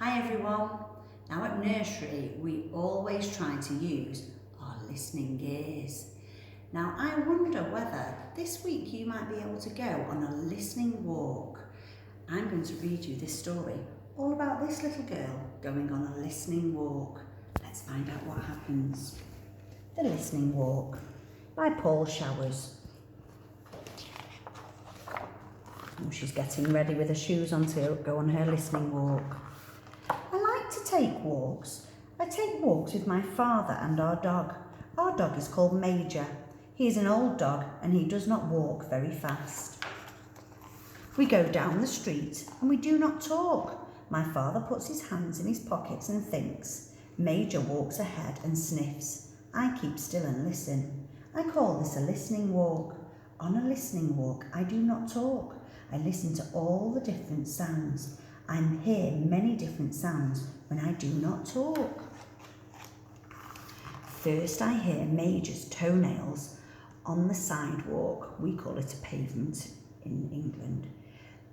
Hi everyone. Now at nursery we always try to use our listening ears. Now I wonder whether this week you might be able to go on a listening walk. I'm going to read you this story all about this little girl going on a listening walk. Let's find out what happens. The Listening Walk by Paul Showers. Oh, she's getting ready with her shoes on to go on her listening walk. I like to take walks. I take walks with my father and our dog. Our dog is called Major. He is an old dog and he does not walk very fast. We go down the street and we do not talk. My father puts his hands in his pockets and thinks. Major walks ahead and sniffs. I keep still and listen. I call this a listening walk. On a listening walk, I do not talk. I listen to all the different sounds. I hear many different sounds when I do not talk. First, I hear Major's toenails on the sidewalk. We call it a pavement in England.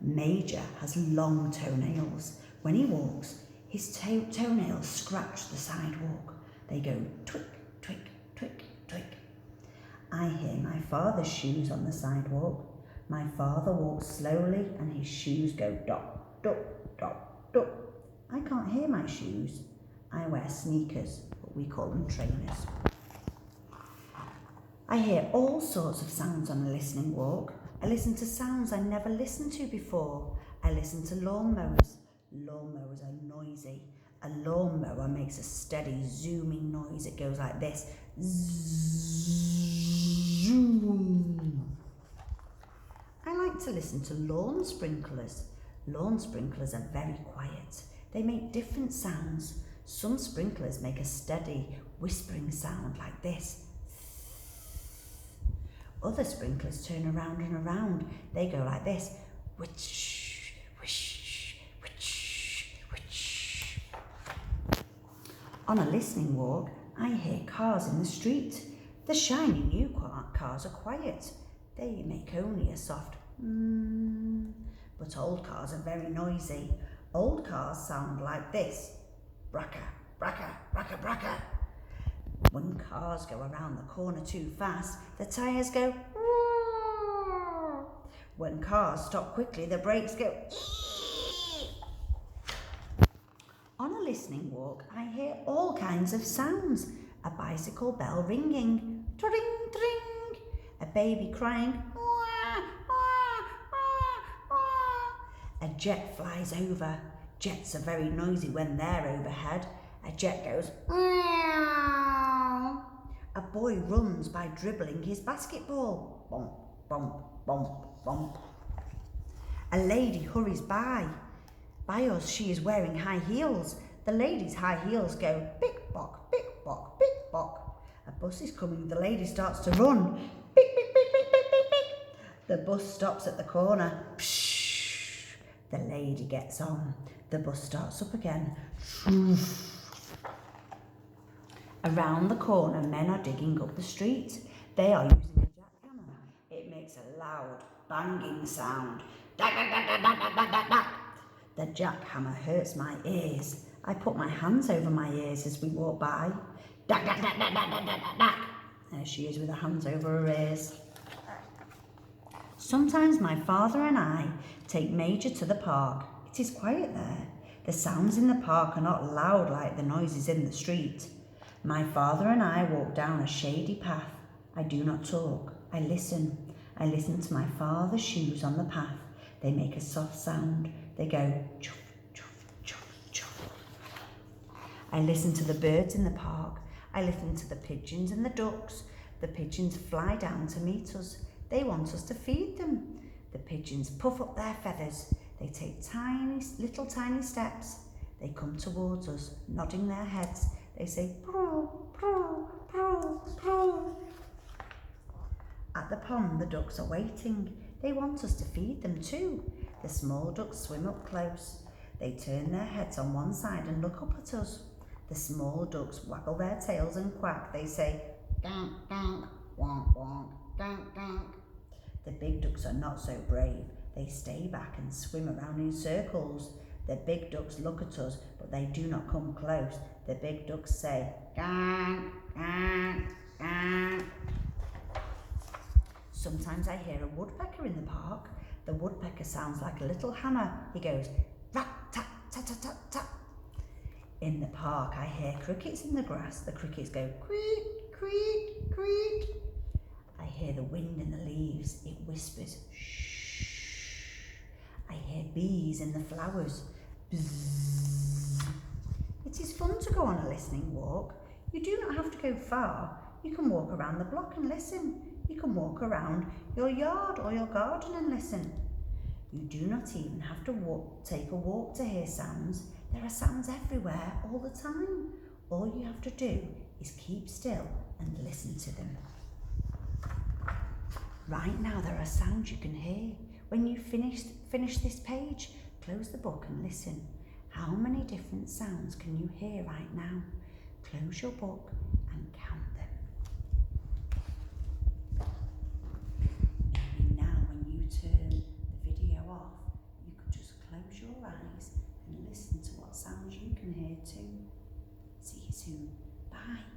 Major has long toenails. When he walks, his toenails scratch the sidewalk. They go twick, twick, twick, twick. I hear my father's shoes on the sidewalk. My father walks slowly and his shoes go dop, dop, dop, dop. I can't hear my shoes. I wear sneakers, but we call them trainers. I hear all sorts of sounds on a listening walk. I listen to sounds I never listened to before. I listen to lawnmowers. Lawnmowers are noisy. A lawnmower makes a steady zooming noise. It goes like this. Zoom. I like to listen to lawn sprinklers. Lawn sprinklers are very quiet. They make different sounds. Some sprinklers make a steady whispering sound like this. Other sprinklers turn around and around. They go like this. Which, which, which, which. On a listening walk, I hear cars in the street. The shiny new cars are quiet. They make only a soft but old cars are very noisy. Old cars sound like this. Bracka, bracka, bracka, bracka. When cars go around the corner too fast, the tyres go. When cars stop quickly, the brakes go. On a listening walk, I hear all kinds of sounds. A bicycle bell ringing. Tring, tring. A baby crying. A jet flies over. Jets are very noisy when they're overhead. A jet goes. A boy runs by dribbling his basketball. Bump, bump, bump, bump. A lady hurries by. By us, she is wearing high heels. The lady's high heels go pick-pock, pick-pock, pick-pock. A bus is coming. The lady starts to run. Pick, pick, pick, pick, pick, pick, pick. The bus stops at the corner. Psh. The lady gets on. The bus starts up again. Around the corner, men are digging up the street. They are using a jackhammer. It makes a loud banging sound. Dak, dak, dak, dak, dak, dak, dak, dak. The jackhammer hurts my ears. I put my hands over my ears as we walk by. Dak, dak, dak, dak, dak, dak, dak, dak. There she is with her hands over her ears. Sometimes my father and I take Major to the park. It is quiet there. The sounds in the park are not loud like the noises in the street. My father and I walk down a shady path. I do not talk. I listen. I listen to my father's shoes on the path. They make a soft sound. They go chuff, chuff, chuff, chuff. I listen to the birds in the park. I listen to the pigeons and the ducks. The pigeons fly down to meet us. They want us to feed them. The pigeons puff up their feathers. They take little tiny steps. They come towards us, nodding their heads. They say, proo, proo, proo, proo. At the pond, the ducks are waiting. They want us to feed them too. The small ducks swim up close. They turn their heads on one side and look up at us. The small ducks waggle their tails and quack. They say, donk, donk, wonk, wonk, donk, donk. The big ducks are not so brave. They stay back and swim around in circles. The big ducks look at us, but they do not come close. The big ducks say, "Gah, gah, gah." Sometimes I hear a woodpecker in the park. The woodpecker sounds like a little hammer. He goes, rat, tat, tat, tat, tat, tat. In the park, I hear crickets in the grass. The crickets go, creak, creak, creak. I hear the wind in the leaves. It whispers, shh. I hear bees in the flowers. Bzzz. It is fun to go on a listening walk. You do not have to go far. You can walk around the block and listen. You can walk around your yard or your garden and listen. You do not even have to take a walk to hear sounds. There are sounds everywhere all the time. All you have to do is keep still and listen to them. Right now there are sounds you can hear. When you finish this page, close the book and listen. How many different sounds can you hear right now? Close your book and count them. Maybe now when you turn the video off, you could just close your eyes and listen to what sounds you can hear too. See you soon. Bye.